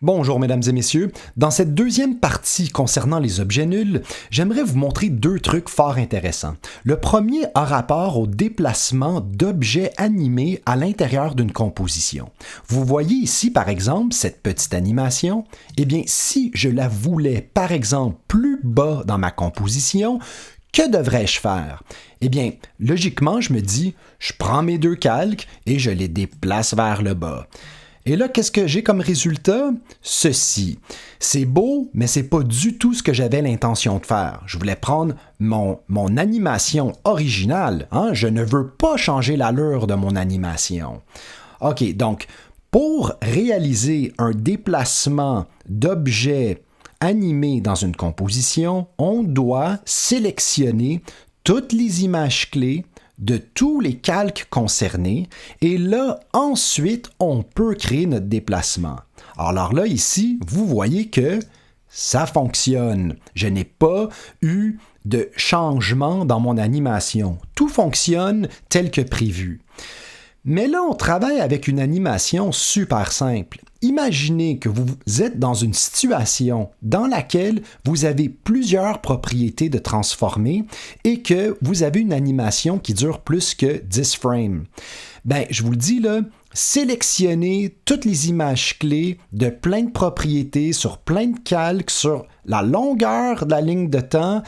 Bonjour mesdames et messieurs, dans cette deuxième partie concernant les objets nuls, j'aimerais vous montrer deux trucs fort intéressants. Le premier a rapport au déplacement d'objets animés à l'intérieur d'une composition. Vous voyez ici par exemple cette petite animation, eh bien si je la voulais par exemple plus bas dans ma composition, que devrais-je faire? Eh bien, logiquement, je me dis, je prends mes deux calques et je les déplace vers le bas. Et là, qu'est-ce que j'ai comme résultat? Ceci. C'est beau, mais c'est pas du tout ce que j'avais l'intention de faire. Je voulais prendre mon animation originale. Hein? Je ne veux pas changer l'allure de mon animation. OK, donc, pour réaliser un déplacement d'objets animés dans une composition, on doit sélectionner toutes les images clés de tous les calques concernés, et là, ensuite, on peut créer notre déplacement. Alors là, ici, vous voyez que ça fonctionne. Je n'ai pas eu de changement dans mon animation. Tout fonctionne tel que prévu. Mais là, on travaille avec une animation super simple. Imaginez que vous êtes dans une situation dans laquelle vous avez plusieurs propriétés de transformer et que vous avez une animation qui dure plus que 10 frames. Ben, je vous le dis là, sélectionnez toutes les images clés de plein de propriétés sur plein de calques sur la longueur de la ligne de temps.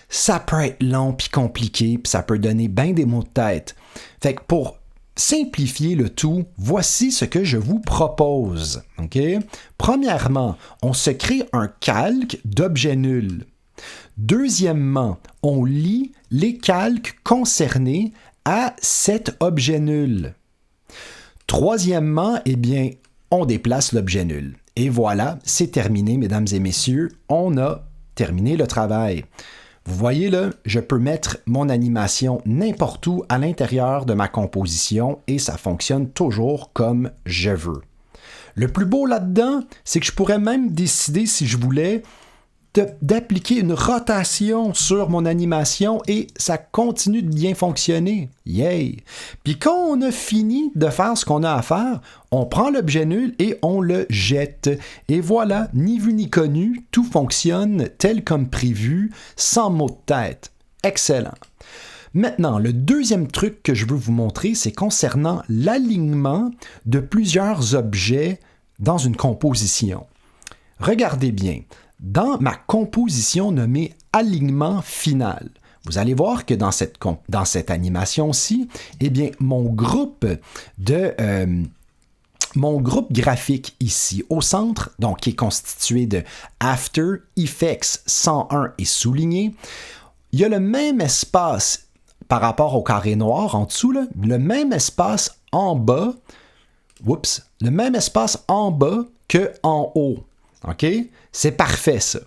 Ça peut être long puis compliqué, puis ça peut donner bien des maux de tête. Fait que pour simplifier le tout, voici ce que je vous propose. Okay? Premièrement, on se crée un calque d'objets nuls. Deuxièmement, on lie les calques concernés à cet objet nul. Troisièmement, eh bien, on déplace l'objet nul. Et voilà, c'est terminé, mesdames et messieurs. On a terminé le travail. Vous voyez là, je peux mettre mon animation n'importe où à l'intérieur de ma composition et ça fonctionne toujours comme je veux. Le plus beau là-dedans, c'est que je pourrais même décider si je voulais d'appliquer une rotation sur mon animation et ça continue de bien fonctionner. Yay! Puis quand on a fini de faire ce qu'on a à faire, on prend l'objet nul et on le jette. Et voilà, ni vu ni connu, tout fonctionne tel comme prévu, sans maux de tête. Excellent! Maintenant, le deuxième truc que je veux vous montrer, c'est concernant l'alignement de plusieurs objets dans une composition. Regardez bien. Dans ma composition nommée alignement final, vous allez voir que dans cette animation-ci, eh bien, mon groupe graphique ici au centre, donc qui est constitué de After Effects 101 est souligné, il y a le même espace par rapport au carré noir en dessous, là, le même espace en bas, le même espace en bas que en haut. OK? C'est parfait, ça.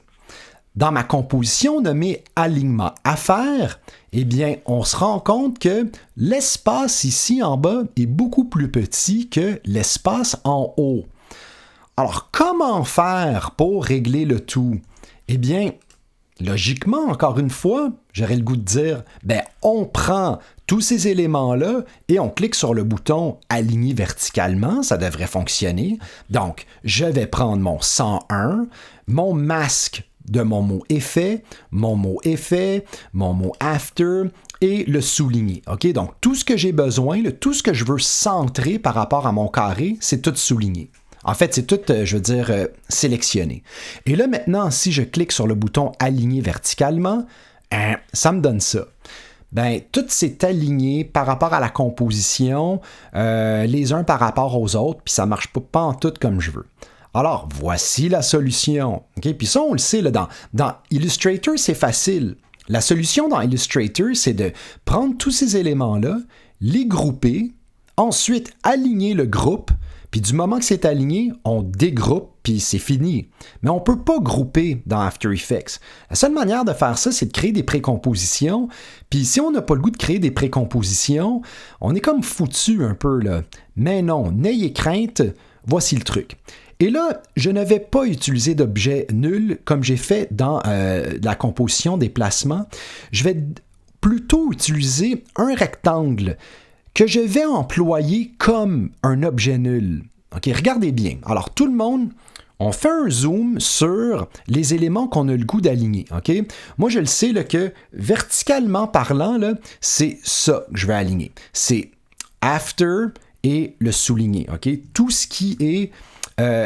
Dans ma composition nommée alignement à faire, eh bien, on se rend compte que l'espace ici en bas est beaucoup plus petit que l'espace en haut. Alors, comment faire pour régler le tout? Eh bien, logiquement, encore une fois, j'aurais le goût de dire, on prend tous ces éléments-là et on clique sur le bouton « Aligner verticalement », ça devrait fonctionner. Donc, je vais prendre mon 101, mon masque de mon mot effet, mon mot after et le souligner. OK? Donc, tout ce que j'ai besoin, tout ce que je veux centrer par rapport à mon carré, c'est tout souligné. En fait, c'est tout, sélectionné. Et là, maintenant, si je clique sur le bouton « Aligner verticalement », ça me donne ça. Tout s'est aligné par rapport à la composition, les uns par rapport aux autres, puis ça ne marche pas en tout comme je veux. Alors, voici la solution. Okay? Puis ça, on le sait, là, dans Illustrator, c'est facile. La solution dans Illustrator, c'est de prendre tous ces éléments-là, les grouper, ensuite aligner le groupe, puis du moment que c'est aligné, on dégroupe, puis c'est fini. Mais on ne peut pas grouper dans After Effects. La seule manière de faire ça, c'est de créer des précompositions. Puis si on n'a pas le goût de créer des précompositions, on est comme foutu un peu, là. Mais non, n'ayez crainte, voici le truc. Et là, je ne vais pas utiliser d'objet nul comme j'ai fait dans la composition des placements. Je vais plutôt utiliser un rectangle que je vais employer comme un objet nul. OK, regardez bien. Alors, tout le monde, on fait un zoom sur les éléments qu'on a le goût d'aligner. OK? Moi, je le sais là, que verticalement parlant, là, c'est ça que je vais aligner. C'est After et le souligné. OK? Tout ce qui est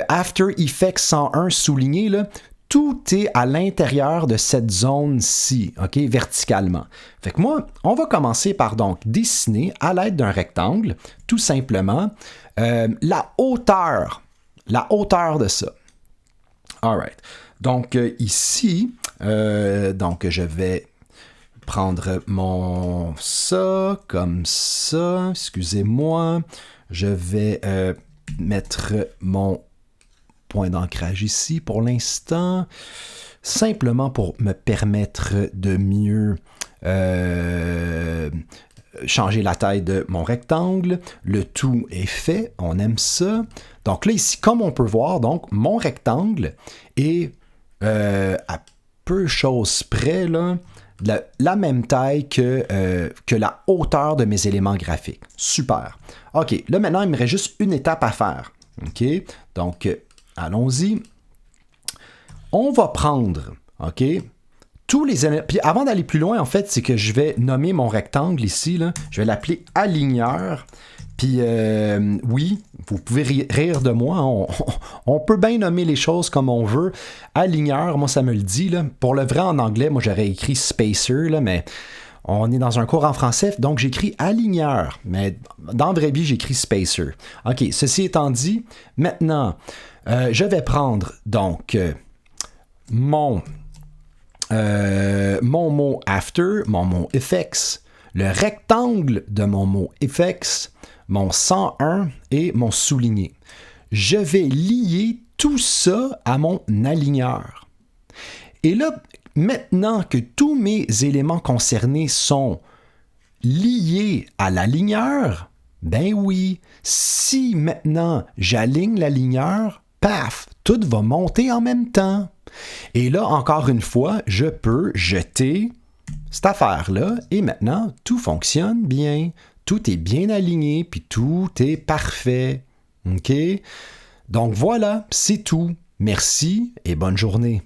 After Effects 101 souligné, là, tout est à l'intérieur de cette zone-ci, OK, verticalement. Fait que moi, on va commencer par donc dessiner à l'aide d'un rectangle, tout simplement, la hauteur de ça. All right. Donc ici, donc je vais prendre mon ça comme ça, excusez-moi, je vais mettre mon point d'ancrage ici pour l'instant, simplement pour me permettre de mieux changer la taille de mon rectangle. Le tout est fait, on aime ça. Donc là, ici, comme on peut voir, donc mon rectangle est à peu de choses près, là, la même taille que la hauteur de mes éléments graphiques. Super. OK, là maintenant, il me reste juste une étape à faire. OK, donc allons-y. On va prendre, OK, tous les éléments. Puis avant d'aller plus loin, en fait, c'est que je vais nommer mon rectangle ici, là. Je vais l'appeler aligneur. Puis oui, vous pouvez rire de moi. On peut bien nommer les choses comme on veut. Aligneur, moi, ça me le dit. Là. Pour le vrai, en anglais, moi, j'aurais écrit spacer, là, mais on est dans un cours en français, donc j'écris aligneur. Mais dans la vraie vie, j'écris spacer. OK, ceci étant dit, maintenant, je vais prendre donc mon mot after, mon mot effects, le rectangle de mon mot effects, mon 101 et mon souligné. Je vais lier tout ça à mon aligneur. Et là, maintenant que tous mes éléments concernés sont liés à l'aligneur, ben oui, si maintenant j'aligne l'aligneur, paf, tout va monter en même temps. Et là, encore une fois, je peux jeter cette affaire-là et maintenant, tout fonctionne bien. Tout est bien aligné, puis tout est parfait. OK? Donc voilà, c'est tout. Merci et bonne journée.